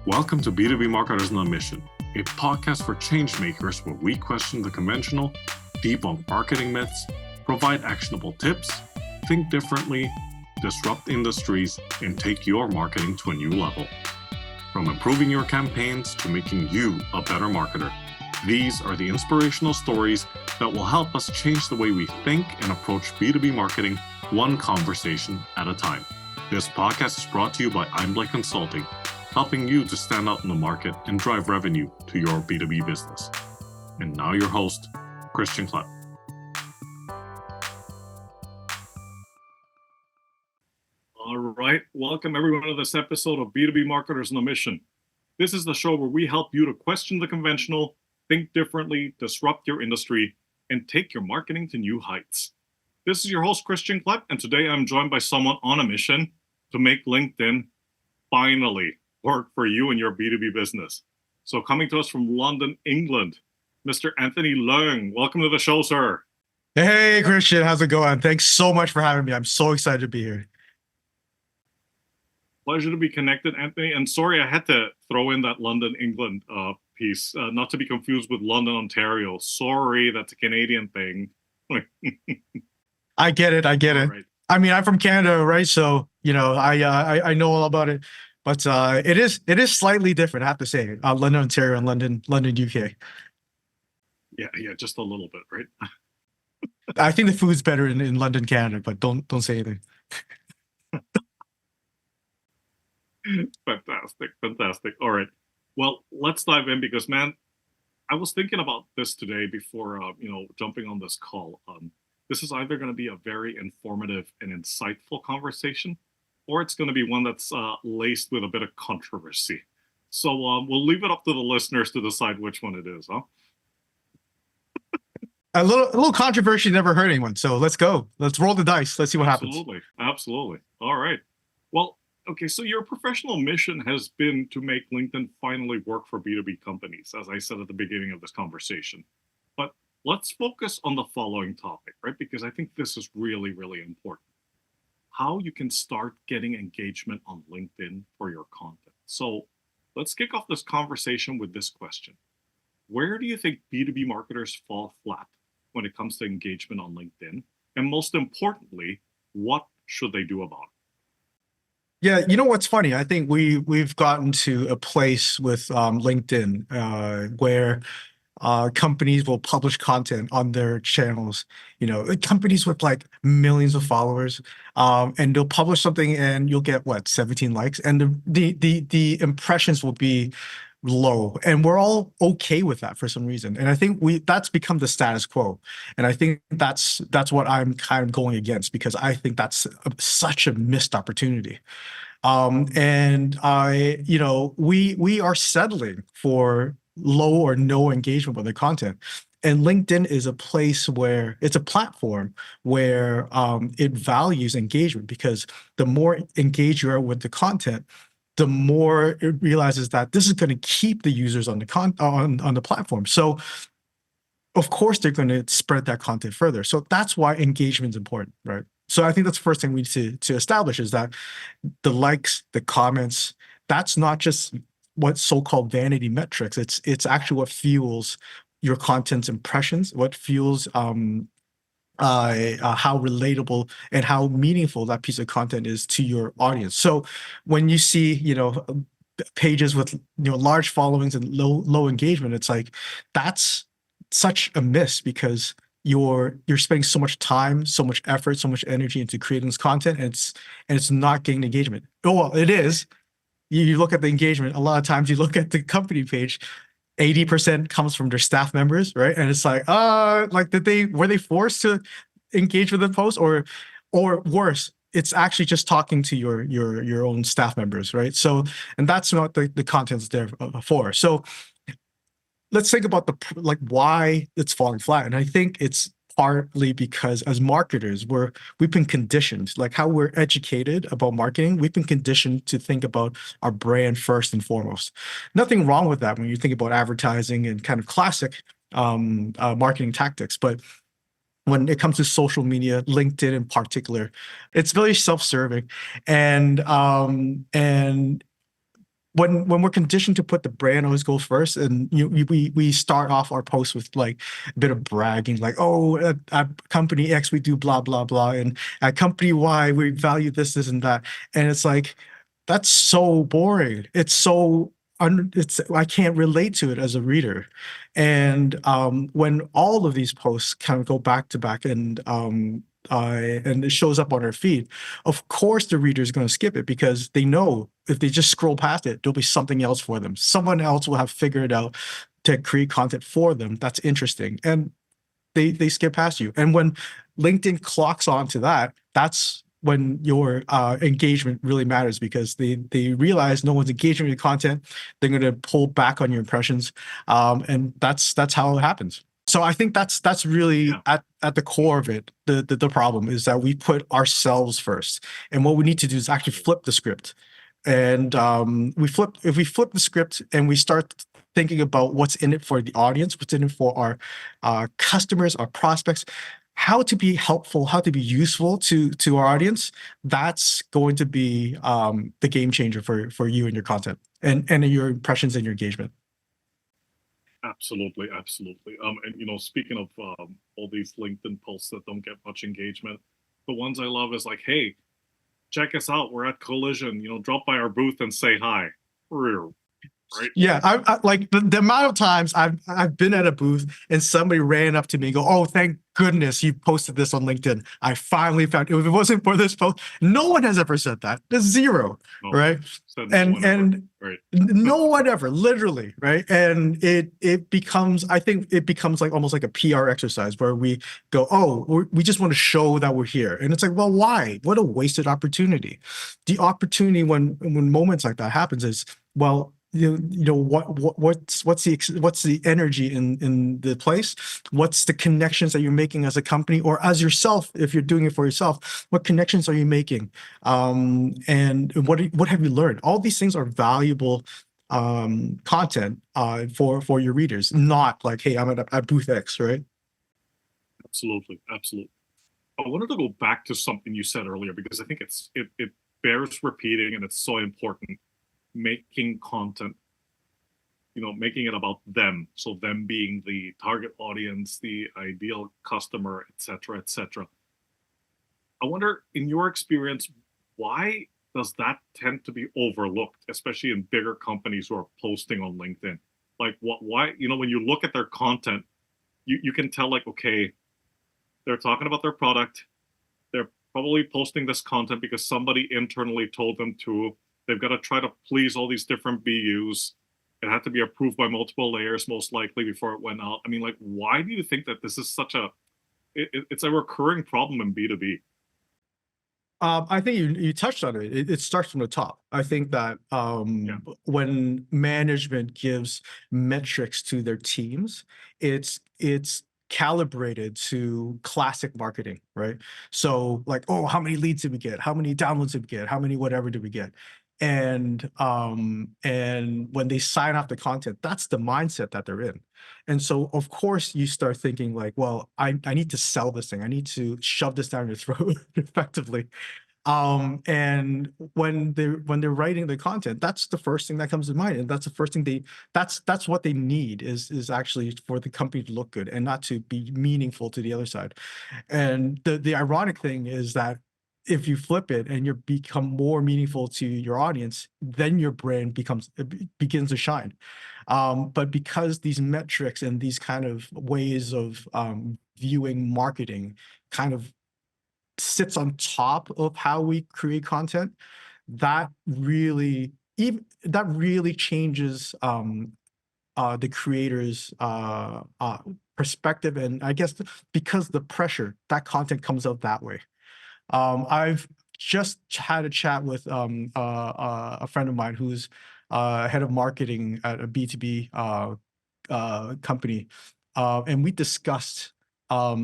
Welcome to B2B Marketers on a Mission, a podcast for change makers where we question the conventional, debunk marketing myths, provide actionable tips, think differently, disrupt industries, and take your marketing to a new level. From improving your campaigns to making you a better marketer, these are the inspirational stories that will help us change the way we think and approach B2B marketing one conversation at a time. This podcast is brought to you by Untitled Consulting, helping you to stand out in the market and drive revenue to your B2B business. And now your host, Christian Klepp. All right, welcome everyone to this episode of B2B Marketers on a Mission. This is the show where we help you to question the conventional, think differently, disrupt your industry, and take your marketing to new heights. This is your host, Christian Klepp, and today I'm joined by someone on a mission to make LinkedIn finally work for you and your B2B business. So coming to us from London, England, Mr. Anthony Leung. Welcome to the show, sir. Hey, Christian, how's it going? Thanks so much for having me. I'm so excited to be here. Pleasure to be connected, Anthony. And sorry, I had to throw in that London, England piece, not to be confused with London, Ontario. Sorry, that's a Canadian thing. I get it. All right. I mean, I'm from Canada, right? So, I know all about it. But it is slightly different, I have to say. London, Ontario, and London, UK. Yeah, just a little bit, right? I think the food's better in London, Canada, but don't say anything. Fantastic. All right. Well, let's dive in because, man, I was thinking about this today before, jumping on this call. This is either going to be a very informative and insightful conversation, or it's going to be one that's laced with a bit of controversy. So we'll leave it up to the listeners to decide which one it is, huh? A little controversy never hurt anyone. So let's go. Let's roll the dice. Let's see what happens. Absolutely. All right. Well, okay, so your professional mission has been to make LinkedIn finally work for B2B companies, as I said at the beginning of this conversation. But let's focus on the following topic, right? Because I think this is really, really important. How you can start getting engagement on LinkedIn for your content. So let's kick off this conversation with this question. Where do you think B2B marketers fall flat when it comes to engagement on LinkedIn? And most importantly, what should they do about it? Yeah, you know what's funny? I think we've gotten to a place with LinkedIn where companies will publish content on their channels. Companies with like millions of followers, and they'll publish something, and you'll get 17 likes, and the impressions will be low, and we're all okay with that for some reason. And I think that's become the status quo, and I think that's what I'm kind of going against, because I think that's such a missed opportunity. And we are settling for low or no engagement with the content. And LinkedIn is a place where it's a platform where it values engagement, because the more engaged you are with the content, the more it realizes that this is going to keep the users on the platform. So of course they're going to spread that content further. So that's why engagement is important, right? So I think that's the first thing we need to establish, is that the likes, the comments, that's not just what so-called vanity metrics. It's actually what fuels your content's impressions, what fuels how relatable and how meaningful that piece of content is to your audience. So when you see, pages with large followings and low engagement, it's like that's such a miss, because you're spending so much time, so much effort, so much energy into creating this content, and it's not getting engagement. Oh, well, it is. You look at the engagement, a lot of times you look at the company page, 80% comes from their staff members, right? And it's like, were they forced to engage with the post, or worse, it's actually just talking to your own staff members, right? So, and that's not the content's there for. So let's think about why it's falling flat. And I think it's partly because as marketers, we've been conditioned, like how we're educated about marketing, we've been conditioned to think about our brand first and foremost. Nothing wrong with that when you think about advertising and kind of classic marketing tactics. But when it comes to social media, LinkedIn in particular, it's very self-serving. And when we're conditioned to put the brand always go first, and we start off our post with like a bit of bragging, like, oh, at company X we do blah blah blah, and at company Y we value this and that, and it's like that's so boring. It's so it's I can't relate to it as a reader, and when all of these posts kind of go back to back and it shows up on our feed, of course the reader is going to skip it because they know if they just scroll past it, there'll be something else for them. Someone else will have figured out to create content for them that's interesting, and they skip past you. And when LinkedIn clocks onto that, that's when your engagement really matters because they realize no one's engaging with your content. They're going to pull back on your impressions, and that's how it happens. So I think that's really Yeah. at the core of it. The problem is that we put ourselves first, and what we need to do is actually flip the script. And if we flip the script and we start thinking about what's in it for the audience, what's in it for our customers, our prospects, how to be helpful, how to be useful to our audience, that's going to be the game changer for you and your content and your impressions and your engagement. Absolutely, absolutely. And speaking of all these LinkedIn posts that don't get much engagement, the ones I love is like, hey, check us out. We're at Collision. Drop by our booth and say hi. Right? Yeah, I like the amount of times I've been at a booth and somebody ran up to me and go, "Oh, thank goodness you posted this on LinkedIn. I finally found it. If it wasn't for this post," no one has ever said that. There's zero, No, right? said no one ever. And Right. no one ever, literally, right? And it becomes, I think it becomes like almost like a PR exercise where we go, "Oh, we just want to show that we're here," and it's like, well, why? What a wasted opportunity. The opportunity when moments like that happens is, well, what's the energy in the place, what's the connections that you're making as a company or as yourself, if you're doing it for yourself, what connections are you making, and what have you learned? All these things are valuable content for your readers, not like, hey, I'm at booth X, right? Absolutely, absolutely. I wanted to go back to something you said earlier because I think it bears repeating and it's so important. Making content, making it about them, so them being the target audience, the ideal customer, etc., etc. I wonder, in your experience, why does that tend to be overlooked, especially in bigger companies who are posting on LinkedIn? Like, why, when you look at their content, you can tell, like, okay, they're talking about their product, they're probably posting this content because somebody internally told them to. They've got to try to please all these different BUs. It had to be approved by multiple layers, most likely, before it went out. I mean, like, why do you think that this is such it's a recurring problem in B2B? I think you touched on it. It starts from the top. I think that Yeah. when management gives metrics to their teams, it's calibrated to classic marketing, right? So like, oh, how many leads did we get? How many downloads did we get? How many whatever did we get? And when they sign off the content, that's the mindset that they're in. And so of course you start thinking like, well, I need to sell this thing. I need to shove this down your throat effectively. And when they're writing the content, that's the first thing that comes to mind, and that's the first thing that's what they need is actually for the company to look good and not to be meaningful to the other side. And the ironic thing is that if you flip it and you become more meaningful to your audience, then your brand begins to shine. But because these metrics and these kind of ways of viewing marketing kind of sits on top of how we create content, that really changes the creator's perspective, and I guess because the pressure that content comes out that way. I've just had a chat with a friend of mine who's head of marketing at a B2B company, and we discussed for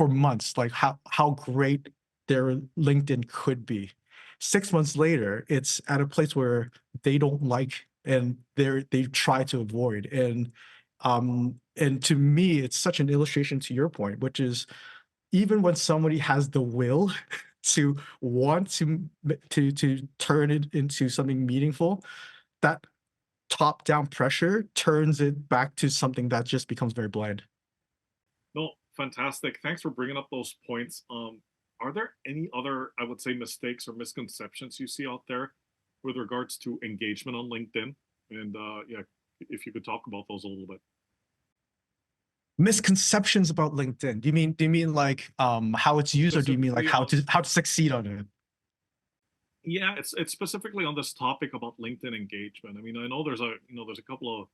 months like how great their LinkedIn could be. 6 months later, it's at a place where they don't like and they try to avoid. And to me, it's such an illustration to your point, which is even when somebody has the will to want to turn it into something meaningful, that top-down pressure turns it back to something that just becomes very bland. No, fantastic. Thanks for bringing up those points. Are there any other, I would say, mistakes or misconceptions you see out there with regards to engagement on LinkedIn? And yeah, if you could talk about those a little bit. Misconceptions about LinkedIn. Do you mean like how it's used, or do you mean like Specifically on, how to succeed on it? yeah, it's specifically on this topic about LinkedIn engagement. I mean, I know there's a couple of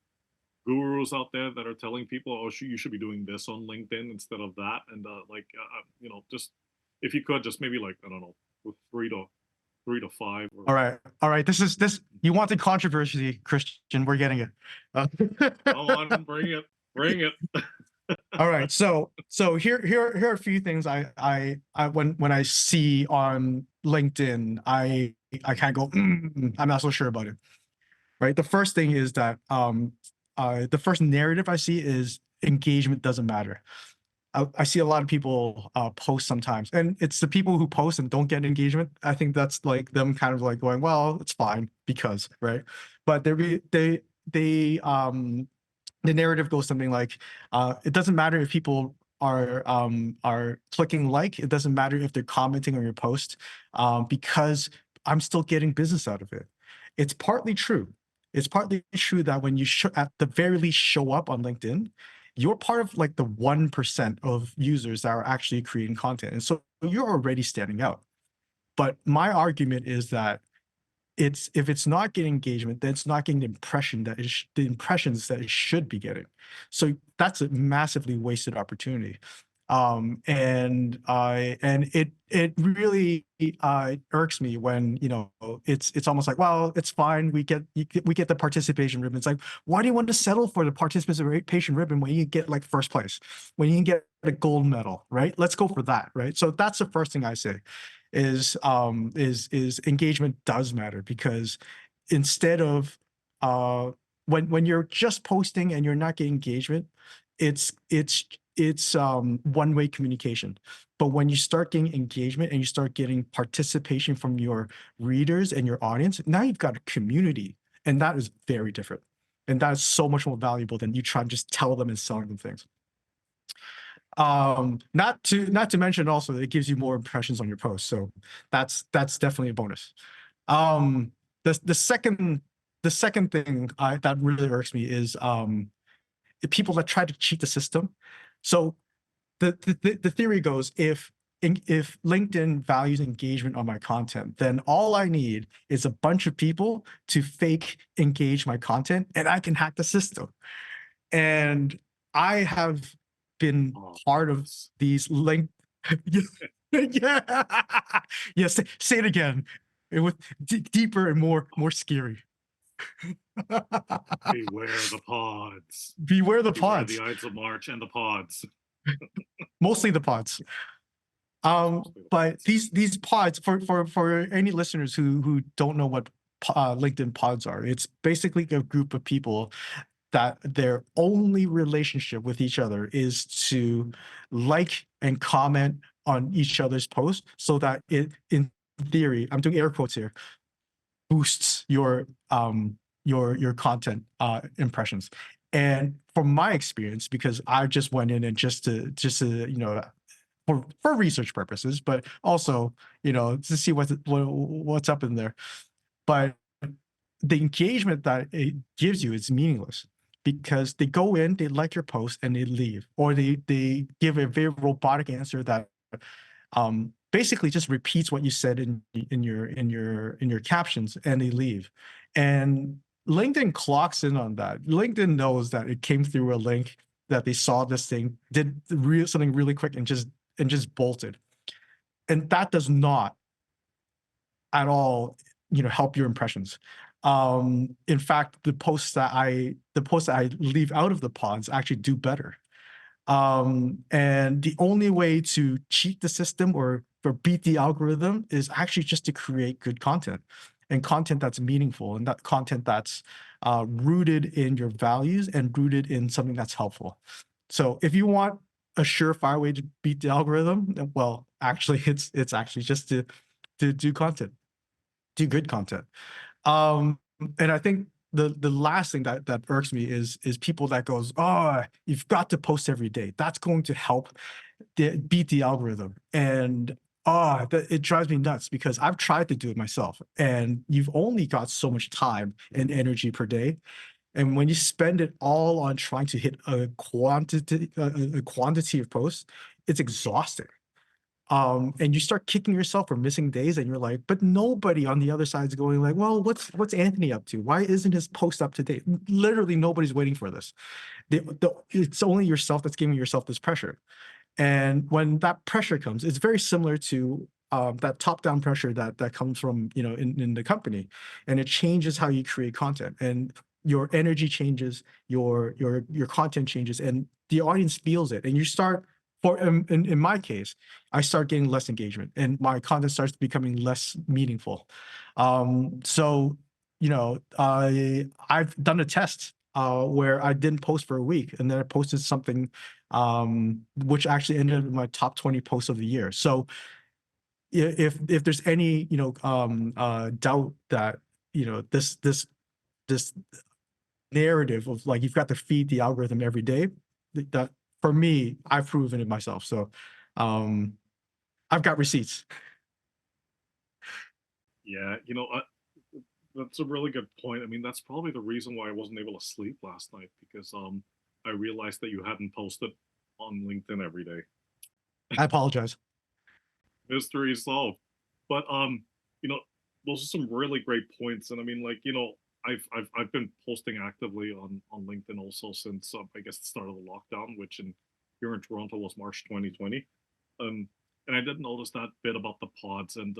gurus out there that are telling people, oh, you should be doing this on LinkedIn instead of that, and just if you could, just maybe like I don't know, with three to five or All right. This. You wanted controversy, Christian. We're getting it. go on, bring it. All right. So here are a few things I when I see on LinkedIn, I kind of go, I'm not so sure about it. Right. The first thing is that the first narrative I see is engagement doesn't matter. I see a lot of people post sometimes, and it's the people who post and don't get engagement. I think that's like them kind of like going, well, it's fine because, right? But the narrative goes something like, it doesn't matter if people are clicking like, it doesn't matter if they're commenting on your post, because I'm still getting business out of it. It's partly true. It's partly true that when you at the very least show up on LinkedIn, you're part of like the 1% of users that are actually creating content. And so you're already standing out. But my argument is that if it's not getting engagement, then it's not getting the impressions that it should be getting. So that's a massively wasted opportunity. And it really irks me when it's almost like, well, it's fine, we get the participation ribbon. It's like, why do you want to settle for the participation ribbon when you get like first place, when you can get a gold medal, right? Let's go for that, right? So that's the first thing I say is engagement does matter, because instead of when you're just posting and you're not getting engagement, it's one-way communication. But when you start getting engagement and you start getting participation from your readers and your audience, now you've got a community, and that is very different. And that is so much more valuable than you try to just tell them and selling them things. Not to mention also it gives you more impressions on your post, so that's definitely a bonus. The second thing that really irks me is the people that try to cheat the system. So the theory goes, if LinkedIn values engagement on my content, then all I need is a bunch of people to fake engage my content, and I can hack the system. And I have been part of these link. Yeah, yeah. Say it again. It was deeper and more scary. Beware the pods. Beware the Beware pods. the Ides of March and the pods. Mostly the pods. But these pods, for any listeners who don't know what LinkedIn pods are, it's basically a group of people that their only relationship with each other is to like and comment on each other's posts, so that it, in theory, I'm doing air quotes here, boosts your content impressions. And from my experience, because I just went in and just to for research purposes, but also to see what's up in there. But the engagement that it gives you is meaningless, because they go in, they like your post, and they leave, or they give a very robotic answer that basically just repeats what you said in your captions, and they leave. And LinkedIn clocks in on that. LinkedIn knows that it came through a link, that they saw this thing, did something really quick, and just bolted. And that does not at all help your impressions. In fact, the posts that I leave out of the pods actually do better. And the only way to cheat the system or beat the algorithm is actually just to create good content, and content that's meaningful, and that content that's rooted in your values and rooted in something that's helpful. So if you want a surefire way to beat the algorithm, well, Actually, it's actually just to do content, do good content. Um, and I think the last thing that irks me is people that goes, oh, you've got to post every day. That's going to help beat the algorithm. And it drives me nuts because I've tried to do it myself, and you've only got so much time and energy per day. And when you spend it all on trying to hit a quantity of posts, it's exhausting. And you start kicking yourself for missing days, and you're like, but nobody on the other side is going like, well, what's Anthony up to? Why isn't his post up to date? Literally, nobody's waiting for this. It's only yourself that's giving yourself this pressure. And when that pressure comes, it's very similar to that top-down pressure that comes from in the company, and it changes how you create content, and your energy changes, your content changes, and the audience feels it, and you start. In my case, I start getting less engagement, and my content starts becoming less meaningful. So I've done a test where I didn't post for a week, and then I posted something which actually ended up in my top 20 posts of the year. So if there's any doubt that this narrative of like you've got to feed the algorithm every day, that for me, I've proven it myself. So I've got receipts. Yeah, that's a really good point. I mean, that's probably the reason why I wasn't able to sleep last night, because I realized that you hadn't posted on LinkedIn every day. I apologize. Mystery solved. But you know, those are some really great points. And I mean, like, I've been posting actively on LinkedIn also since I guess the start of the lockdown, which here in Toronto was March 2020. Um, and I did notice that bit about the pods, and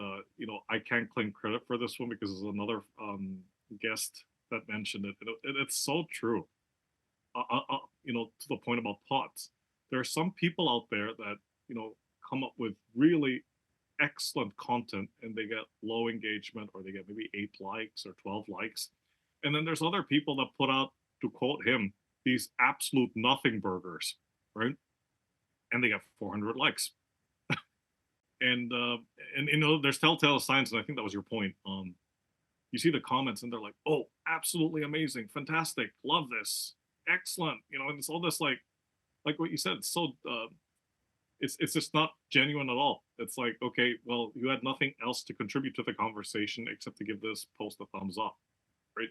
I can't claim credit for this one because there's another guest that mentioned it. It's so true. To the point about pods, there are some people out there that come up with really excellent content, and they get low engagement, or they get maybe 8 likes or 12 likes. And then there's other people that put out, to quote him, these absolute nothing burgers, right? And they get 400 likes. And there's telltale signs, and I think that was your point. You see the comments, and they're like, "Oh, absolutely amazing, fantastic, love this, excellent," and it's all this like what you said. It's so it's just not genuine at all. It's like, okay, well, you had nothing else to contribute to the conversation except to give this post a thumbs up, right?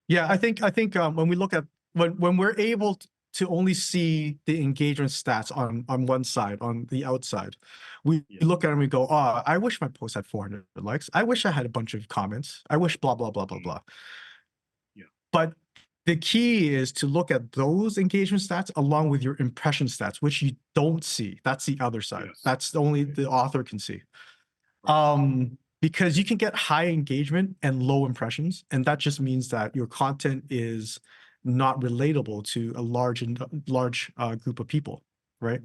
Yeah, I think when we look at when we're able to only see the engagement stats on one side, on the outside, we Yeah. look at it and we go, oh, I wish my post had 400 likes. I wish I had a bunch of comments. I wish blah blah blah blah blah. Yeah. But the key is to look at those engagement stats along with your impression stats, which you don't see. That's the other side. Yes. That's only the author can see. Right. Because you can get high engagement and low impressions, and that just means that your content is not relatable to a large group of people, right?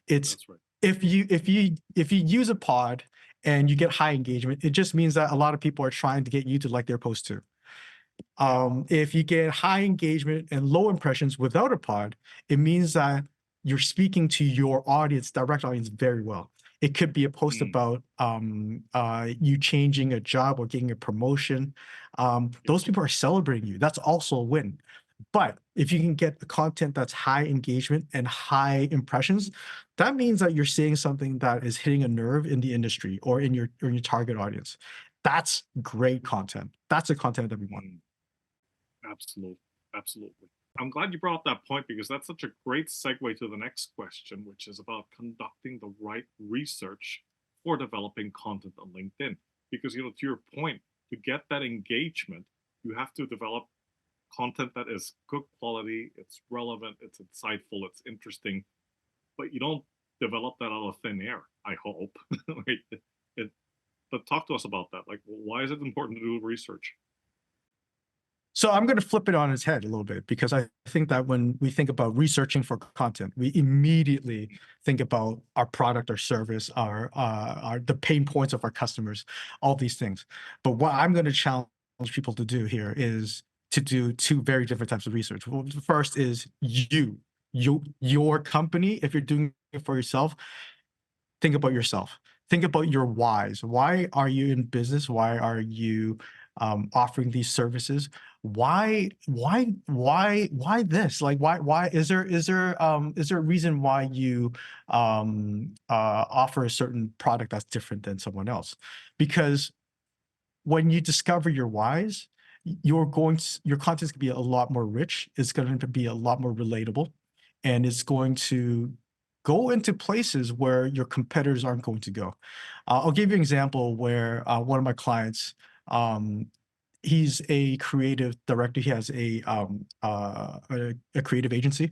It's That's right. if you use a pod and you get high engagement, it just means that a lot of people are trying to get you to like their post too. If you get high engagement and low impressions without a pod, it means that you're speaking to your audience, direct audience, very well. It could be a post about you changing a job or getting a promotion. Those people are celebrating you. That's also a win. But if you can get the content that's high engagement and high impressions, that means that you're saying something that is hitting a nerve in the industry or in your target audience. That's great content. That's the content that we want. Absolutely. Absolutely. I'm glad you brought up that point, because that's such a great segue to the next question, which is about conducting the right research for developing content on LinkedIn. Because, to your point, to get that engagement, you have to develop content that is good quality, it's relevant, it's insightful, it's interesting, but you don't develop that out of thin air, I hope. Right? But talk to us about that. Like, why is it important to do research? So I'm going to flip it on its head a little bit, because I think that when we think about researching for content, we immediately think about our product or service, our the pain points of our customers, all these things. But what I'm going to challenge people to do here is to do two very different types of research. Well, the first is your company. If you're doing it for yourself, think about yourself. Think about your whys. Why are you in business? Why are you offering these services? Why this? Like, why is there a reason why you offer a certain product that's different than someone else? Because when you discover your whys, your content's gonna be a lot more rich. It's going to be a lot more relatable, and it's going to go into places where your competitors aren't going to go. I'll give you an example where one of my clients, he's a creative director. He has a creative agency.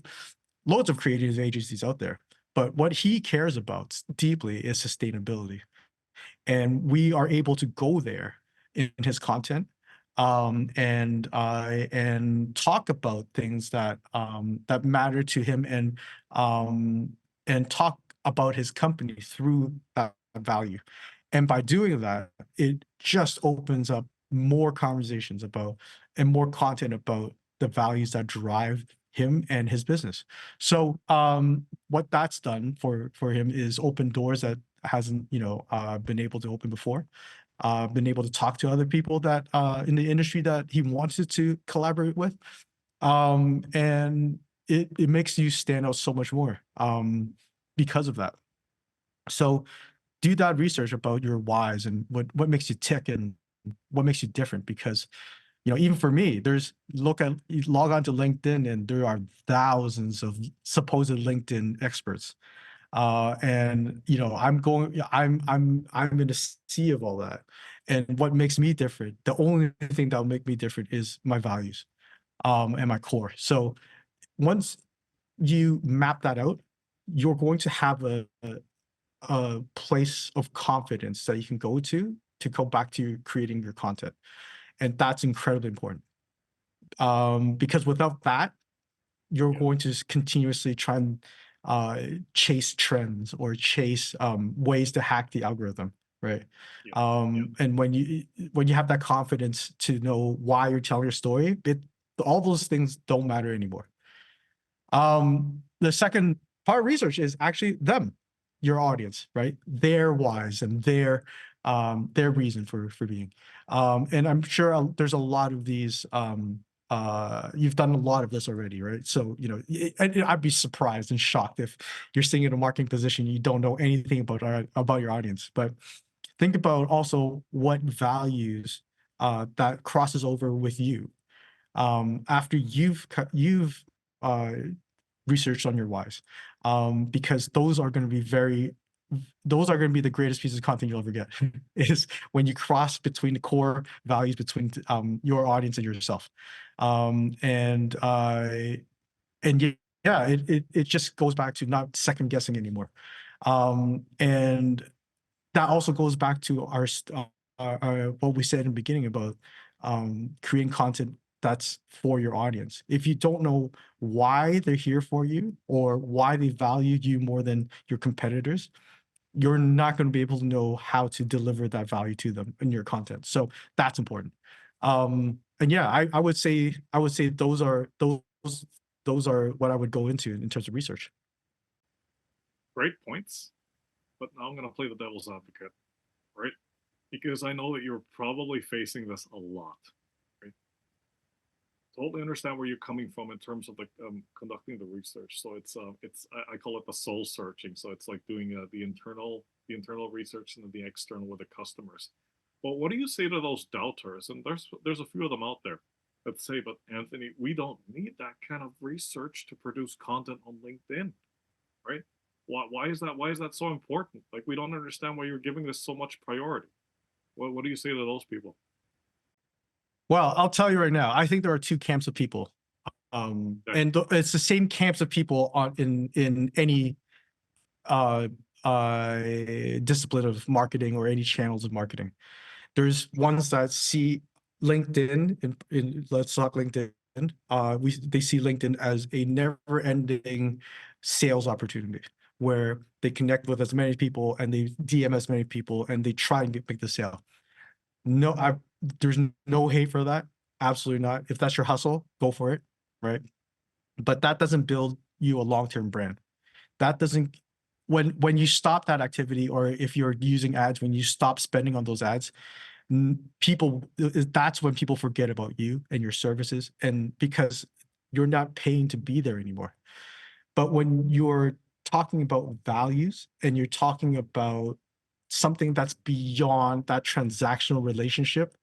Loads of creative agencies out there, but what he cares about deeply is sustainability, and we are able to go there in his content, and talk about things that matter to him, and talk about his company through that value. And by doing that, it just opens up more conversations about and more content about the values that drive him and his business. So what that's done for him is open doors that hasn't been able to open before. Been able to talk to other people that in the industry that he wanted to collaborate with, and it makes you stand out so much more because of that. So do that research about your whys and what makes you tick and what makes you different, because even for me, log on to LinkedIn and there are thousands of supposed LinkedIn experts, and I'm in a sea of all that. And what makes me different, the only thing that'll make me different is my values, and my core. So once you map that out, you're going to have a place of confidence that you can go to go back to creating your content. And that's incredibly important, because without that, you're going to just continuously try and chase trends or chase ways to hack the algorithm, right? And when you have that confidence to know why you're telling your story, all those things don't matter anymore. The second part of research is actually them, your audience, right? Their whys and their reason for being. And I'm sure there's a lot of these. You've done a lot of this already, right? So I'd be surprised and shocked if you're sitting in a marketing position, you don't know anything about your audience. But think about also what values that crosses over with you, after you've researched on your whys, because those are going to be the greatest pieces of content you'll ever get is when you cross between the core values between your audience and yourself. And yeah, it just goes back to not second guessing anymore. And that also goes back to our what we said in the beginning about creating content that's for your audience. If you don't know why they're here for you or why they value you more than your competitors, you're not going to be able to know how to deliver that value to them in your content. So that's important. And yeah, I would say those are what I would go into in terms of research. Great points. But now I'm going to play the devil's advocate, right? Because I know that you're probably facing this a lot, right? Totally understand where you're coming from in terms of conducting the research. So I call it the soul searching. So it's like doing the internal research and then the external with the customers. But what do you say to those doubters? And there's a few of them out there that say, but Anthony, we don't need that kind of research to produce content on LinkedIn, right? Why is that? Why is that so important? Like, we don't understand why you're giving this so much priority. What do you say to those people? Well, I'll tell you right now, I think there are two camps of people. And it's the same camps of people in any discipline of marketing or any channels of marketing. There's ones that see LinkedIn, let's talk LinkedIn. They see LinkedIn as a never-ending sales opportunity where they connect with as many people and they DM as many people and they try and make the sale. No, there's no hate for that. Absolutely not. If that's your hustle, go for it, right? But that doesn't build you a long-term brand. That doesn't when you stop that activity, or if you're using ads, when you stop spending on those ads, people, that's when people forget about you and your services, and because you're not paying to be there anymore. But when you're talking about values and you're talking about something that's beyond that transactional relationship,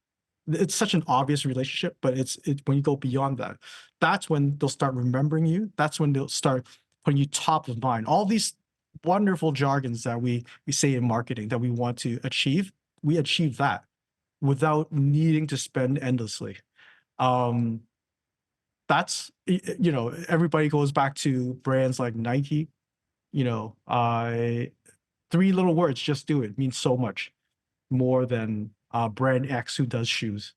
it's such an obvious relationship, but when you go beyond that, that's when they'll start remembering you. That's when they'll start putting you top of mind. All these wonderful jargons that we say in marketing that we want to achieve, we achieve that without needing to spend endlessly. That's, everybody goes back to brands like Nike. Three little words, just do it, means so much more than brand X who does shoes.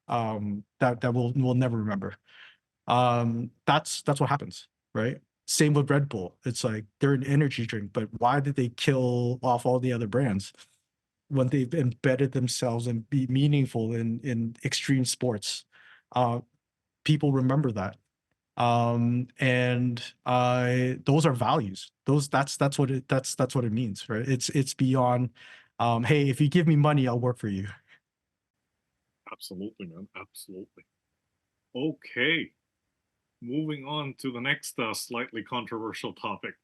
That we'll never remember. That's what happens, right? Same with Red Bull. It's like they're an energy drink, but why did they kill off all the other brands when they've embedded themselves and be meaningful in extreme sports? People remember that. And those are values. That's what it means, right? It's beyond, hey, if you give me money, I'll work for you. Absolutely, man. Absolutely. Okay. Moving on to the next slightly controversial topic.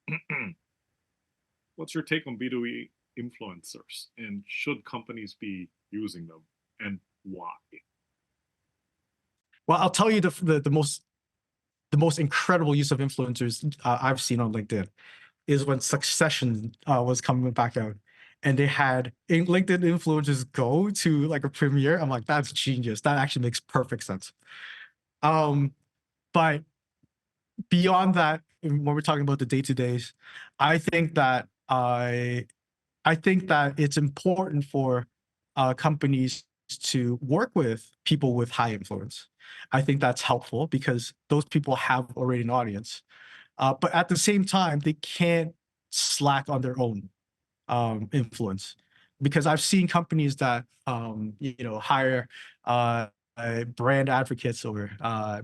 What's your take on B2B influencers, and should companies be using them, and why? Well, I'll tell you the most incredible use of influencers I've seen on LinkedIn is when Succession was coming back out, and they had LinkedIn influencers go to like a premiere. I'm like, that's genius. That actually makes perfect sense. But beyond that, when we're talking about the day-to-days, I think that it's important for companies to work with people with high influence. I think that's helpful because those people have already an audience. But at the same time, they can't slack on their own influence, because I've seen companies that hire brand advocates or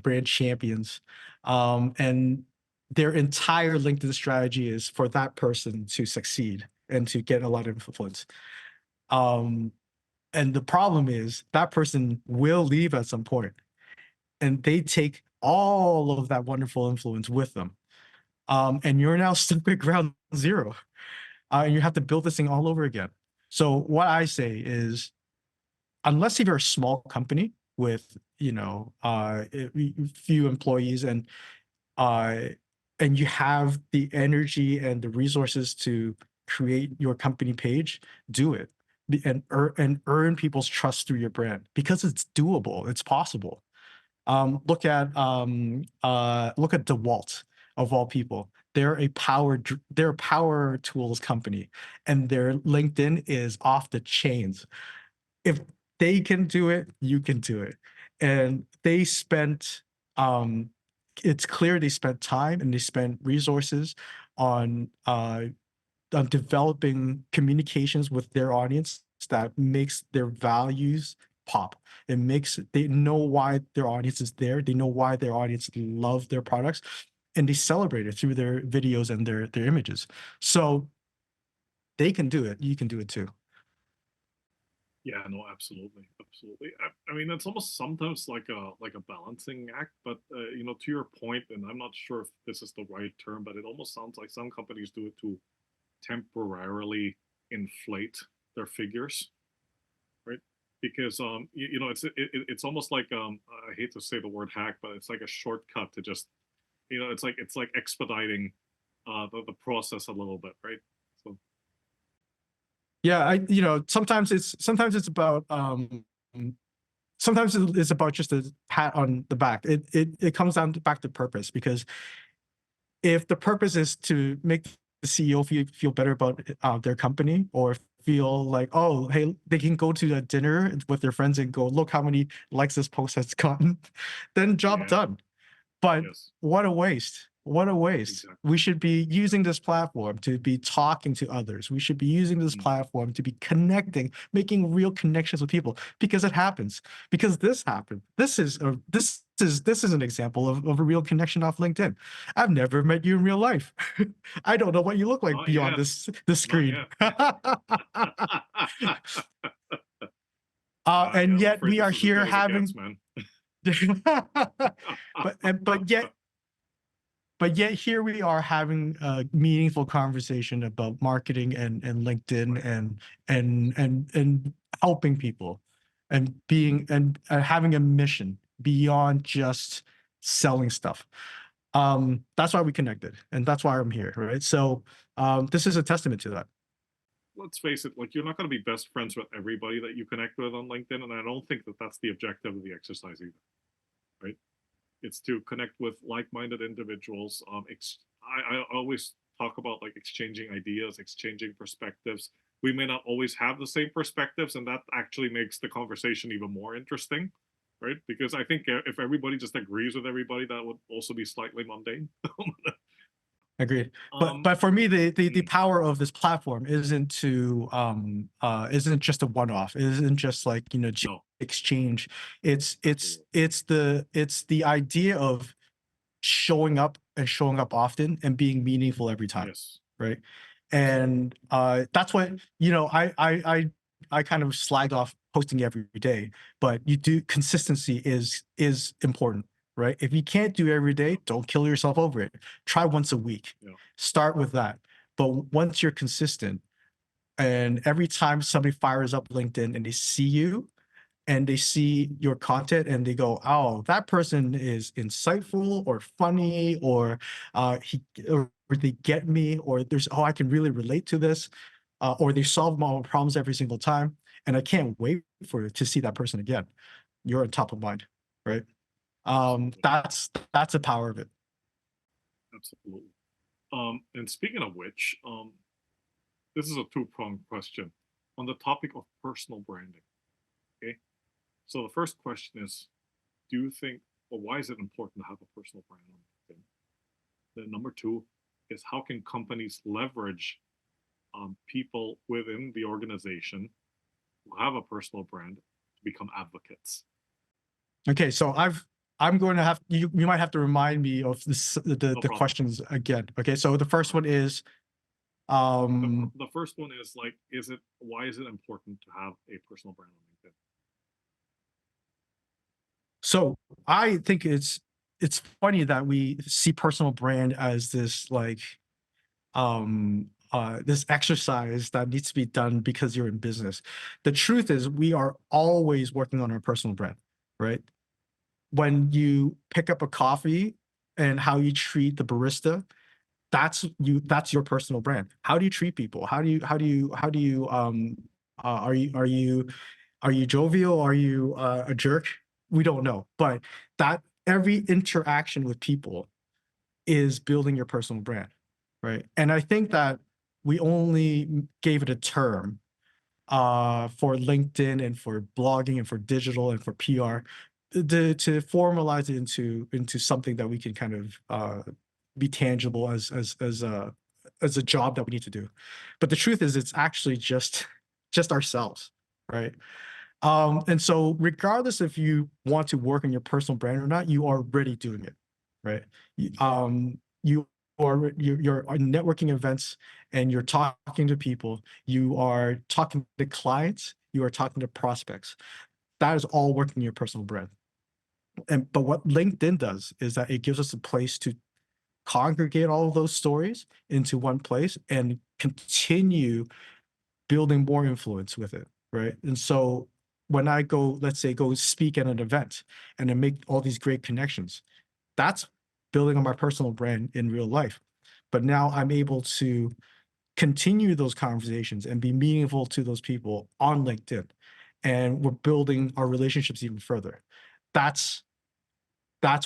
brand champions, and their entire LinkedIn strategy is for that person to succeed and to get a lot of influence. And the problem is that person will leave at some point, and they take all of that wonderful influence with them. And you're now stuck at ground zero, and you have to build this thing all over again. So what I say is, unless you're a small company with few employees, uh, and you have the energy and the resources to create your company page, do it, and earn people's trust through your brand, because it's doable, it's possible. Look at DeWalt, of all people. They're a power tools company, and their LinkedIn is off the chains. If they can do it, you can do it. And they spent, it's clear they spent time and they spent resources on developing communications with their audience that makes their values pop. They know why their audience is there. They know why their audience love their products, and they celebrate it through their videos and their images. So they can do it. You can do it too. Yeah, no, absolutely, absolutely. I mean, it's almost sometimes like a balancing act, but to your point, and I'm not sure if this is the right term, but it almost sounds like some companies do it to temporarily inflate their figures, right? Because it's almost like I hate to say the word hack, but it's like a shortcut to just it's like expediting the process a little bit, right? So Yeah, sometimes it's about sometimes it's about just a pat on the back. It comes down back to purpose, because if the purpose is to make the CEO feel better about their company, or feel like, oh, hey, they can go to a dinner with their friends and go, look how many likes this post has gotten, then job yeah, done. But yes, what a waste. What a waste. exactly. We should be using this platform to be talking to others. We should be using this Mm, platform to be connecting, making real connections with people, because it happens. Because this happened. This is this is an example of a real connection off LinkedIn. I've never met you in real life. I don't know what you look like Not beyond yet. this screen. And I'm yet afraid we this are is as here good as it having, gets, man. but yet here we are having a meaningful conversation about marketing and LinkedIn Right. and helping people and being and having a mission beyond just selling stuff. That's why we connected, and that's why I'm here, right? So this is a testament to that. Let's face it, like you're not going to be best friends with everybody that you connect with on LinkedIn, and I don't think that that's the objective of the exercise either, right? It's to connect with like-minded individuals. I always talk about like exchanging ideas, exchanging perspectives. We may not always have the same perspectives, and that actually makes the conversation even more interesting, right? Because I think if everybody just agrees with everybody, that would also be slightly mundane. Agreed. um, But for me, the mm, power of this platform isn't just a one-off. It isn't just like, no, exchange. absolutely. It's the idea of showing up and showing up often and being meaningful every time, Yes, right? absolutely. And that's what, I kind of slag off posting every day, but you do consistency is important, right? If you can't do every Yeah, day, don't kill yourself over it. Try once a week. yeah, Start with that. But once you're consistent, and every time somebody fires up LinkedIn and they see you, and they see your content and they go, oh, that person is insightful or funny, or or they get me, or there's, oh, I can really relate to this, or they solve my problems every single time, and I can't wait to see that person again. You're on top of mind, right? absolutely, That's the power of it. absolutely. And speaking of which, this is a two-pronged question on the topic of personal branding. Okay, so the first question is, do you think, or why is it important to have a personal brand on LinkedIn? Then number two is, how can companies leverage people within the organization who have a personal brand to become advocates? Okay, so I'm going to have you might have to remind me of No the problem. questions again. Okay, so the first one is um The first one is like, is it why is it important to have a personal brand on LinkedIn? So I think it's funny that we see personal brand as this like this exercise that needs to be done because you're in business. The truth is we are always working on our personal brand, right? When you pick up a coffee and how you treat the barista, that's your personal brand. How do you treat people? How do you are you jovial? Are you a jerk? We don't know, but that every interaction with people is building your personal brand, right? And I think that we only gave it a term for LinkedIn and for blogging and for digital and for PR to formalize it into something that we can kind of be tangible as a job that we need to do. But the truth is, it's actually just ourselves, right? And so regardless if you want to work on your personal brand or not, you are already doing it, right? You you're on networking events and you're talking to people, you are talking to clients, you are talking to prospects. That is all working your personal brand. And but what LinkedIn does is that it gives us a place to congregate all of those stories into one place and continue building more influence with it, right? And so when I go, let's say, go speak at an event and I make all these great connections, that's building on my personal brand in real life. But now I'm able to continue those conversations and be meaningful to those people on LinkedIn. And we're building our relationships even further. That's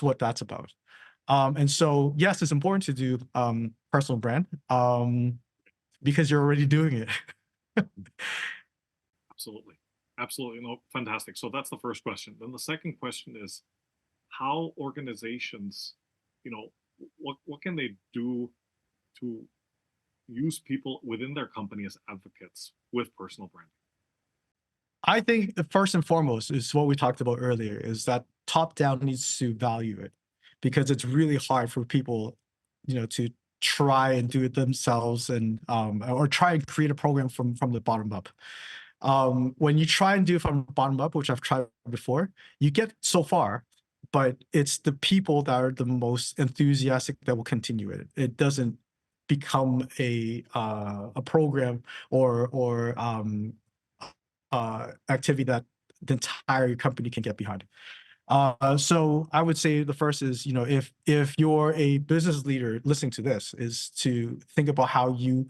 what that's about. And so, yes, it's important to do personal brand because you're already doing it. Absolutely. Absolutely. No, fantastic. So that's the first question. Then the second question is, how organizations, what can they do to use people within their company as advocates with personal branding? I think the first and foremost is what we talked about earlier, is that top down needs to value it, because it's really hard for people, to try and do it themselves, and or try and create a program from the bottom up. When you try and do it from the bottom up, which I've tried before, you get so far, but it's the people that are the most enthusiastic that will continue it. It doesn't become a program or activity that the entire company can get behind. So I would say the first is, if you're a business leader listening to this, is to think about how you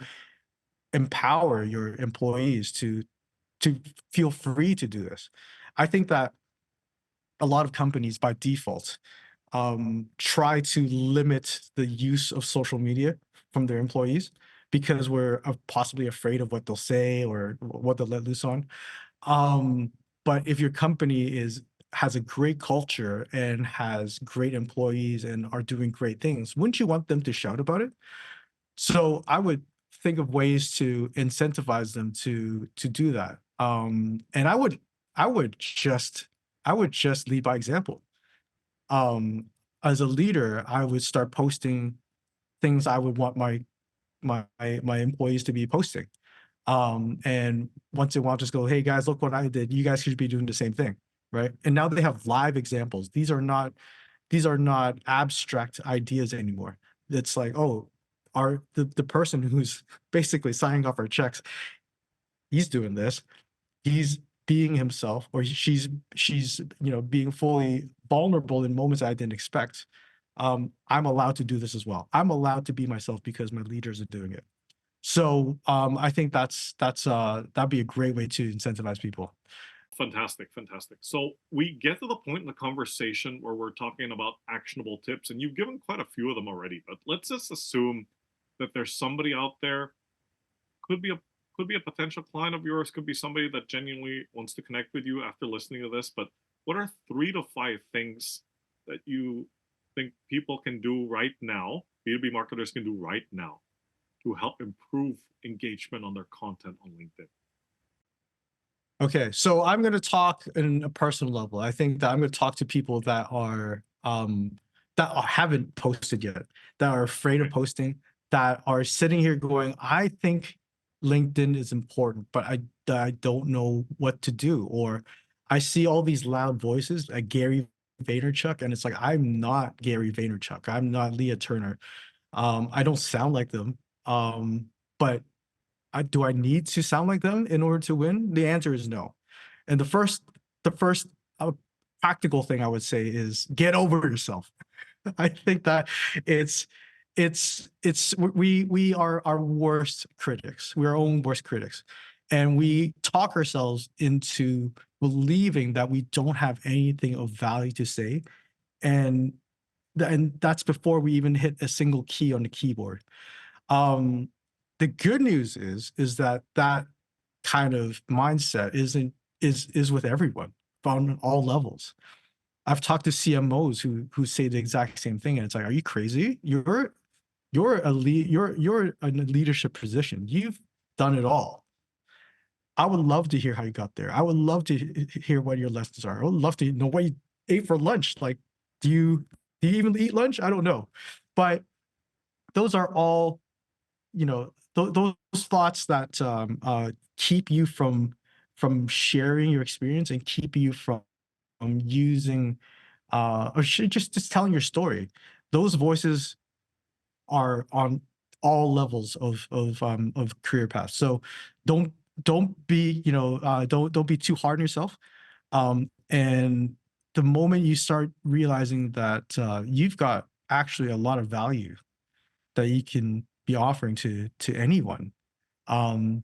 empower your employees to feel free to do this. I think that a lot of companies by default try to limit the use of social media from their employees, because we're possibly afraid of what they'll say or what they'll let loose on. But if your company has a great culture and has great employees and are doing great things, wouldn't you want them to shout about it? So I would think of ways to incentivize them to do that. And I would just lead by example. Um, as a leader, I would start posting things I would want my employees to be posting. And once in a while, just go, hey guys, look what I did. You guys should be doing the same thing, right? And now they have live examples. These are not abstract ideas anymore. It's like, oh, the person who's basically signing off our checks, he's doing this. He's being himself, or she's being fully vulnerable in moments I didn't expect. I'm allowed to do this as well. I'm allowed to be myself because my leaders are doing it. So I think that'd be a great way to incentivize people. Fantastic, fantastic. So we get to the point in the conversation where we're talking about actionable tips, and you've given quite a few of them already. But let's just assume that there's somebody out there, could be a potential client of yours, could be somebody that genuinely wants to connect with you after listening to this. But what are 3 to 5 things that you think people can do right now, B2B marketers can do right now, to help improve engagement on their content on LinkedIn? Okay, so I'm going to talk in a personal level. I think that I'm going to talk to people haven't posted yet, that are afraid of Okay. posting, that are sitting here going, I think LinkedIn is important, but I don't know what to do. Or I see all these loud voices like Gary Vaynerchuk, and it's like, I'm not Gary Vaynerchuk. I'm not Leah Turner. I don't sound like them. But do I need to sound like them in order to win? The answer is no. And the first practical thing I would say is get over yourself. I think that it's we are our worst critics. We're our own worst critics, and we talk ourselves into believing that we don't have anything of value to say, and that's before we even hit a single key on the keyboard. Um, the good news is that kind of mindset is with everyone on all levels. I've talked to CMOs who say the exact same thing, and it's like, are you crazy? You're in a leadership position. You've done it all. I would love to hear how you got there. I would love to hear what your lessons are. I would love to know what you ate for lunch. Like, do you even eat lunch? I don't know, but those are all, those thoughts that keep you from sharing your experience and keep you from using just telling your story. Those voices are on all levels of career paths. So don't don't be don't be too hard on yourself. And the moment you start realizing that you've got actually a lot of value that you can be offering to anyone, um,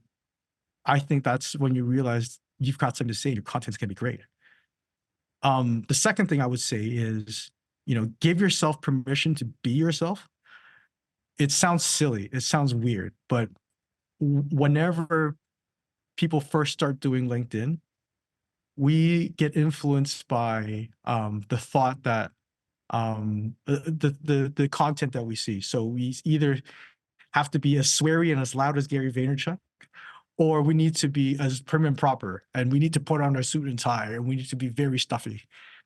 I think that's when you realize you've got something to say. Your content's gonna be great. The second thing I would say is, give yourself permission to be yourself. It sounds silly, it sounds weird, but whenever people first start doing LinkedIn, we get influenced by the thought that the content that we see. So we either have to be as sweary and as loud as Gary Vaynerchuk, or we need to be as prim and proper, and we need to put on our suit and tie, and we need to be very stuffy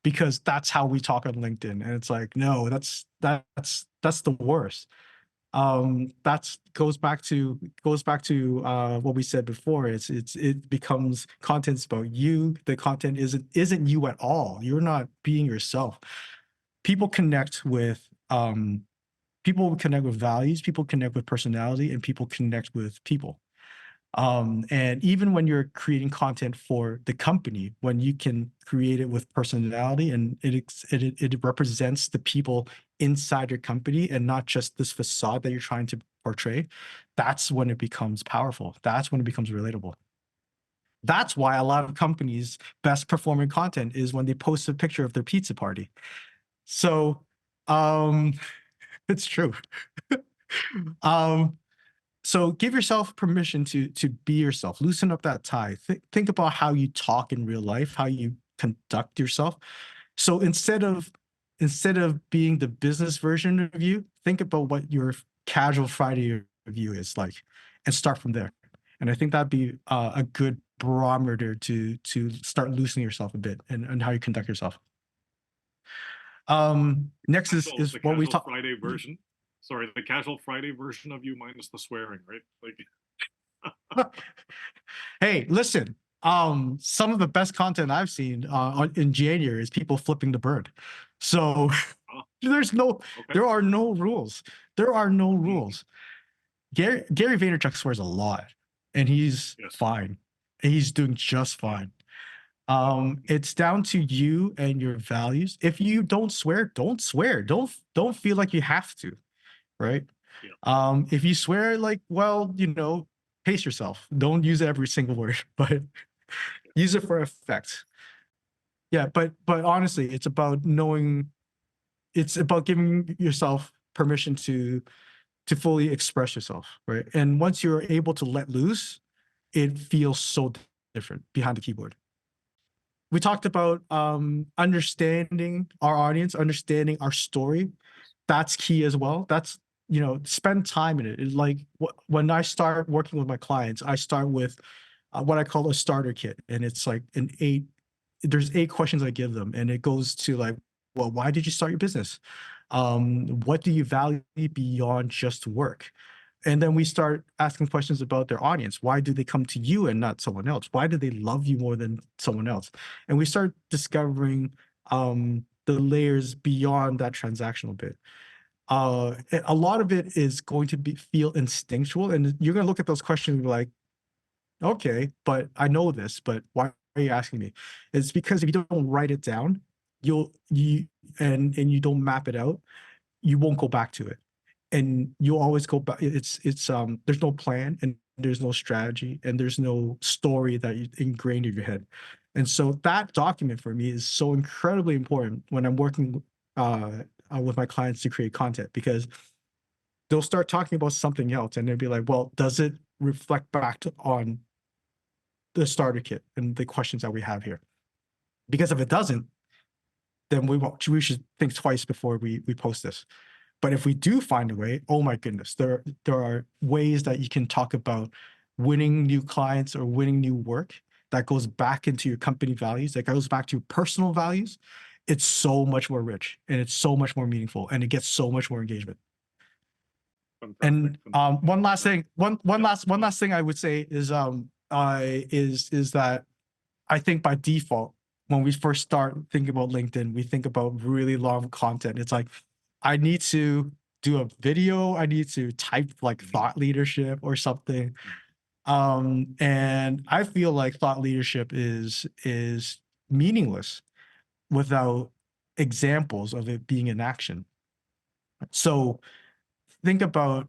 because that's how we talk on LinkedIn. And it's like, no, that's the worst. That's goes back to what we said before. It becomes content's about you. The content isn't you at all. You're not being yourself. People connect with values, people connect with personality, and people connect with people. And even when you're creating content for the company, when you can create it with personality and it represents the people inside your company and not just this facade that you're trying to portray, that's when it becomes powerful. That's when it becomes relatable. That's why a lot of companies' best performing content is when they post a picture of their pizza party. So, um, it's true. um, So give yourself permission to be yourself. Loosen up that tie. Think about how you talk in real life, how you conduct yourself. So instead of being the business version of you, think about what your casual Friday of you is like, and start from there. And I think that'd be a good barometer to start loosening yourself a bit and how you conduct yourself. Next is The what we casual talk. Friday version. Sorry, the casual Friday version of you minus the swearing, right? Like, Hey, listen. Some of the best content I've seen in January is people flipping the bird. So there's no, okay. there are no rules. There are no rules. Gary Vaynerchuk swears a lot, and he's fine. And he's doing just fine. It's down to you and your values. If you don't swear, don't swear. Don't feel like you have to, right? Yeah. If you swear, like, well, pace yourself. Don't use every single word, but use it for effect. Yeah, but honestly, it's about knowing. It's about giving yourself permission to fully express yourself, right? And once you're able to let loose, it feels so different behind the keyboard. We talked about understanding our audience, understanding our story. That's key as well. That's, spend time in it. It's like when I start working with my clients, I start with what I call a starter kit. And it's like there's 8 questions I give them. And it goes to like, well, why did you start your business? What do you value beyond just work? And then we start asking questions about their audience. Why do they come to you and not someone else? Why do they love you more than someone else? And we start discovering the layers beyond that transactional bit. A lot of it is going to feel instinctual, and you're going to look at those questions and be like, okay, but I know this, but why are you asking me? It's because if you don't write it down, and you don't map it out, you won't go back to it, and you'll always go back. It's there's no plan, and there's no strategy, and there's no story that you ingrained in your head. And so that document for me is so incredibly important when I'm working with my clients to create content, because they'll start talking about something else and they'll be like, well, does it reflect back on the starter kit and the questions that we have here? Because if it doesn't, then we should think twice before we post this. But if we do find a way, oh my goodness, there are ways that you can talk about winning new clients or winning new work that goes back into your company values, that goes back to your personal values. It's so much more rich, and it's so much more meaningful, and it gets so much more engagement. Fantastic. And one last thing I would say is that I think by default, when we first start thinking about LinkedIn, we think about really long content. It's like, I need to do a video, I need to type like thought leadership or something. And I feel like thought leadership is meaningless without examples of it being in action. So think about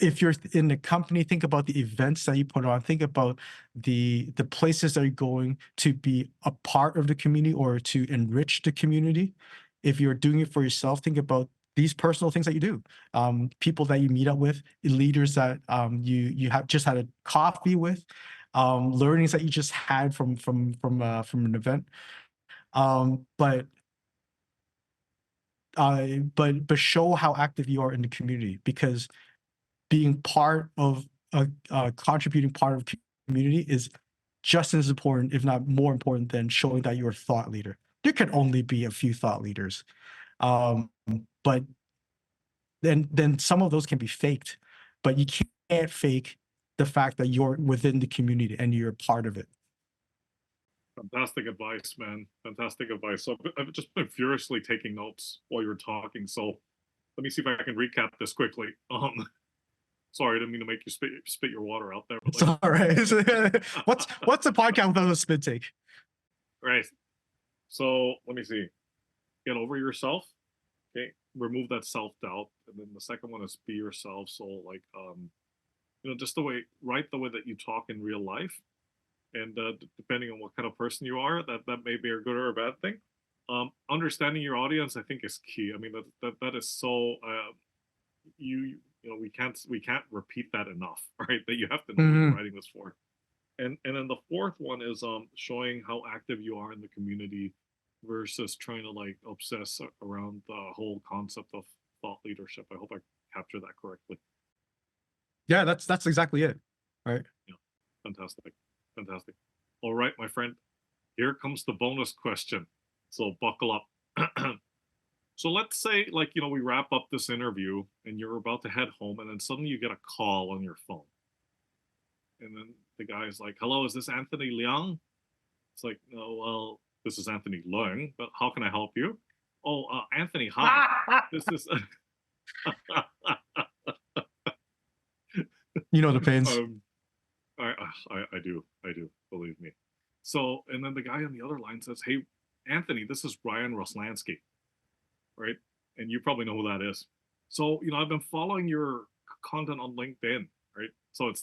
if you're in the company, think about the events that you put on, think about the places that you're going to be a part of the community or to enrich the community. If you're doing it for yourself, think about these personal things that you do, people that you meet up with, leaders that you have just had a coffee with, learnings that you just had from an event. But show how active you are in the community, because being part of a contributing part of community is just as important, if not more important, than showing that you're a thought leader. There can only be a few thought leaders, but then some of those can be faked, but you can't fake the fact that you're within the community and you're a part of it. Fantastic advice, man. Fantastic advice. So I've just been furiously taking notes while you were talking. So let me see if I can recap this quickly. Sorry, I didn't mean to make you spit your water out there. It's all right. What's a podcast without a spit take? Right. So let me see. Get over yourself. Okay. Remove that self-doubt. And then the second one is be yourself. So like just write the way that you talk in real life. And depending on what kind of person you are, that may be a good or a bad thing. Understanding your audience, I think, is key. I mean, that is so we can't repeat that enough, right? That you have to know what you're writing this for. And then the fourth one is showing how active you are in the community versus trying to like obsess around the whole concept of thought leadership. I hope I captured that correctly. Yeah, that's exactly it. Right. Yeah. Fantastic. All right, my friend. Here comes the bonus question. So buckle up. So let's say we wrap up this interview and you're about to head home and then suddenly you get a call on your phone. And then the guy's like, "Hello, is this Anthony Leung?" It's like, "No, well, this is Anthony Leung, but how can I help you?" "Oh, Anthony, hi. This is..." You know the pains. I do, believe me. So, and then the guy on the other line says, "Hey, Anthony, this is Ryan Roslansky," right? And you probably know who that is. So, I've been following your content on LinkedIn, right? So it's,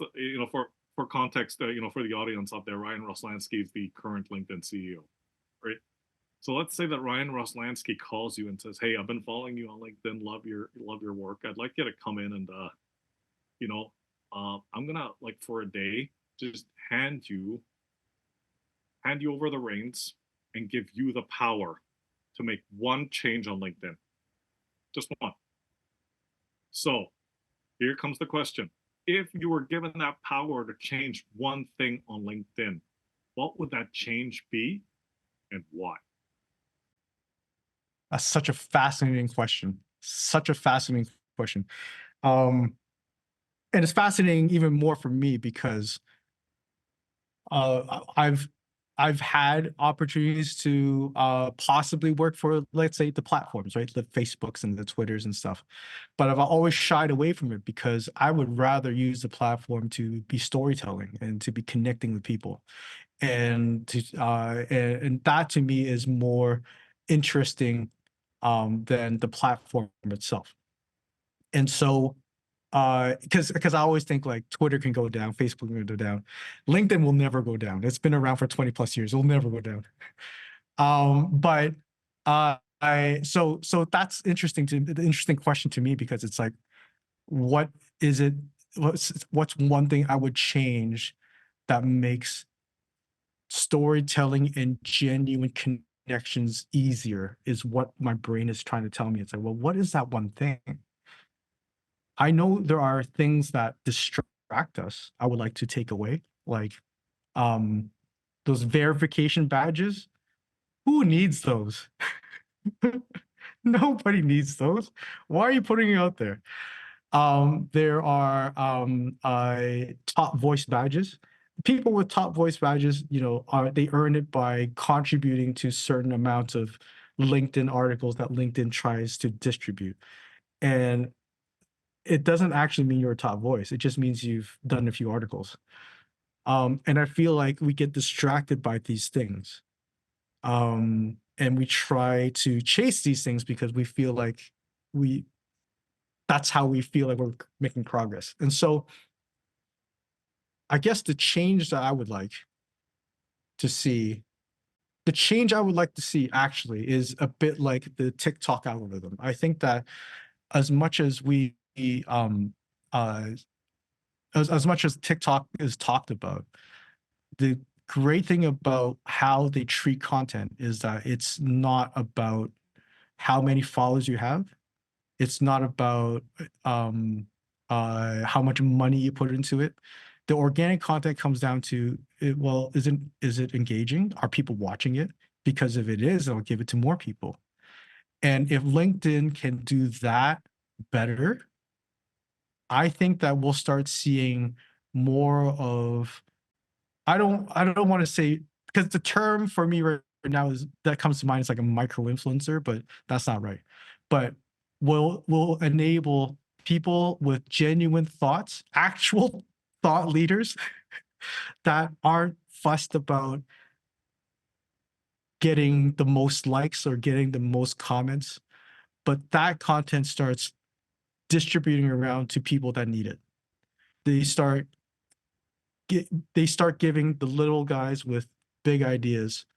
for context, for the audience out there, Ryan Roslansky is the current LinkedIn CEO, right? So let's say that Ryan Roslansky calls you and says, "Hey, I've been following you on LinkedIn, love your work. I'd like you to come in and, I'm gonna for a day just hand you over the reins and give you the power to make one change on LinkedIn, just one." So here comes the question: if you were given that power to change one thing on LinkedIn, what would that change be, and why? That's such a fascinating question. And it's fascinating even more for me because I've had opportunities to possibly work for, let's say, the platforms, right? The Facebooks and the Twitters and stuff. But I've always shied away from it because I would rather use the platform to be storytelling and to be connecting with people. And that to me is more interesting than the platform itself. And so because I always think like Twitter can go down, Facebook can go down, LinkedIn will never go down. It's been around for 20 plus years. It'll never go down. But so that's the interesting question to me, because it's like, what is it? What's one thing I would change that makes storytelling and genuine connections easier, is what my brain is trying to tell me. It's like, well, what is that one thing? I know there are things that distract us I would like to take away, like those verification badges. Who needs those? Nobody needs those. Why are you putting it out there? There are top voice badges. People with top voice badges, they earn it by contributing to certain amounts of LinkedIn articles that LinkedIn tries to distribute. And it doesn't actually mean you're a top voice. It just means you've done a few articles. And I feel like we get distracted by these things. And we try to chase these things because we feel like that's how we feel like we're making progress. And so I guess the change I would like to see actually is a bit like the TikTok algorithm. I think that as much as as much as TikTok is talked about, the great thing about how they treat content is that it's not about how many followers you have. It's not about how much money you put into it. The organic content comes down to well, is it engaging? Are people watching it? Because if it is, I'll give it to more people. And if LinkedIn can do that better, I think that we'll start seeing more of, I don't want to say, because the term for me right now is that comes to mind is like a micro influencer, but that's not right. But will enable people with genuine thoughts, actual thought leaders that aren't fussed about getting the most likes or getting the most comments, but that content starts distributing around to people that need it. They start they start giving the little guys with big ideas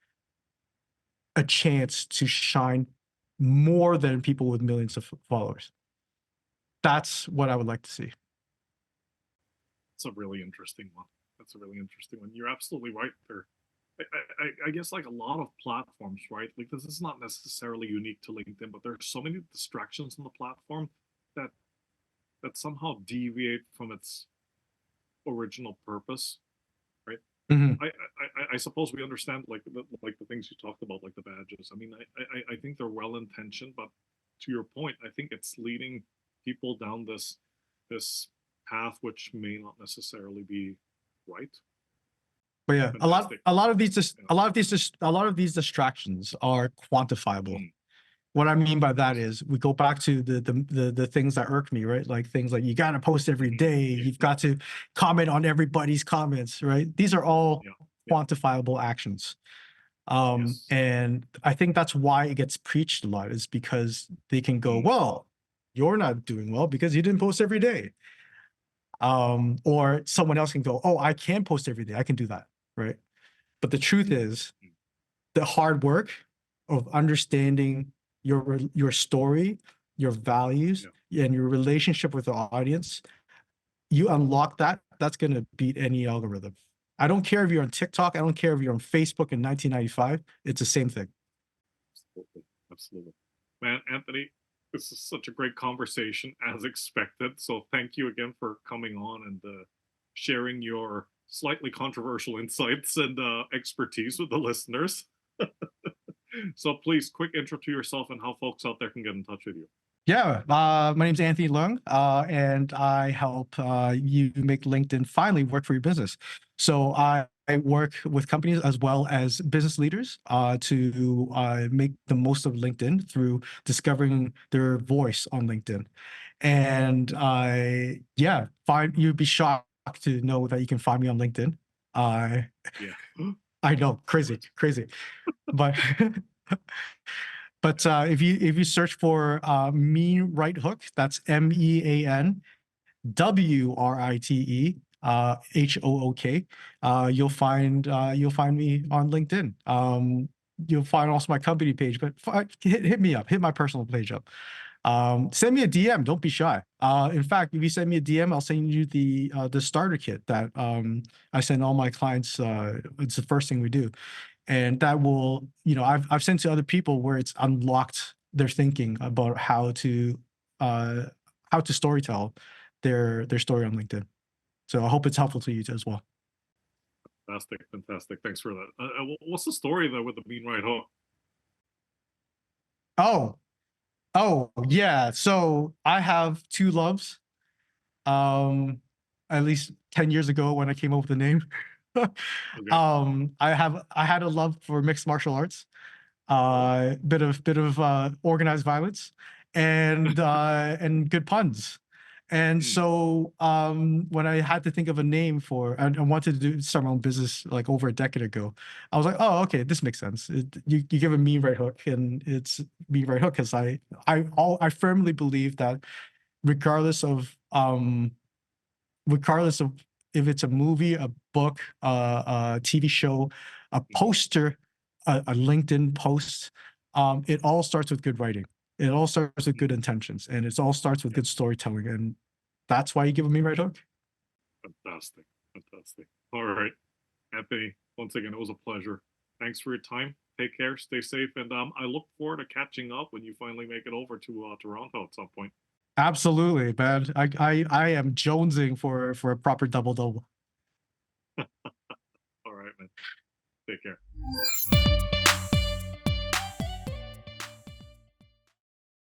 a chance to shine more than people with millions of followers. That's what I would like to see. It's a really interesting one. That's a really interesting one. You're absolutely right there. I guess like a lot of platforms, right? Like this is not necessarily unique to LinkedIn, but there's so many distractions on the platform that somehow deviate from its original purpose, right? Mhm. I suppose we understand like the things you talked about, like the badges. I mean, I think they're well intentioned, but to your point, I think it's leading people down this path which may not necessarily be right. But yeah, Fantastic. a lot of these Yeah. a lot of these distractions are quantifiable. Mm. What I mean by that Yes. is we go back to the things that irk me, right? Like things like you got to post every Mhm. day, Yeah. you've got to comment on everybody's comments, right? These are all Yeah. Yeah. quantifiable actions. Yes. And I think that's why it gets preached a lot, is because they can go, Mm. well, you're not doing well because you didn't post every day. Or someone else can go, oh, I can post every day. I can do that, right? But the truth is, Mm. the hard work of understanding your story, your values, Yeah. and your relationship with the audience, you unlock that, that's going to beat any algorithm. I don't care if you're on TikTok. I don't care if you're on Facebook in 1995. It's the same thing. Absolutely. Absolutely. Man, Anthony, this is such a great conversation as expected. So thank you again for coming on and sharing your slightly controversial insights and expertise with the listeners. So please, quick intro to yourself and how folks out there can get in touch with you. Yeah, my name's Anthony Leung, and I help you make LinkedIn finally work for your business. So I work with companies as well as business leaders to make the most of LinkedIn through discovering their voice on LinkedIn. And yeah, you'd be shocked to know that you can find me on LinkedIn. Yeah. I know, crazy, What? crazy, but but if you search for Mean Right Hook, that's MEANWRITE HOOK, you'll find me on LinkedIn. You'll find also my company page, but hit me up, hit my personal page up. Send me a DM. Don't be shy. In fact, if you send me a DM, I'll send you the starter kit that I send all my clients. It's the first thing we do, and that will, I've sent to other people where it's unlocked their thinking about uh how to storytell their story on LinkedIn. So I hope it's helpful to you as well. Fantastic. Fantastic. Thanks for that. What's the story though with the Mean Right Hook? Oh, yeah. So I have two loves. Um, at least 10 years ago when I came up with the name. Okay. I had a love for mixed martial arts, Oh. bit of organized violence, and good puns. And Mm. so when I had to think of a name for, I wanted to start my own business like over a decade ago, I was like, oh, okay, this makes sense. You give a me right hook, and it's me right hook because I firmly believe that regardless of regardless of if it's a movie, a book, a TV show, a Mhm. poster, a LinkedIn post, it all starts with good writing. It all starts with Mm. good intentions, and it all starts with Yeah. good storytelling, and that's why you give me right hook. Fantastic. Fantastic. All right. Anthony, once again, it was a pleasure. Thanks for your time. Take care, stay safe, and I look forward to catching up when you finally make it over to Toronto at some point. Absolutely, man. I am jonesing for a proper double double. Take care.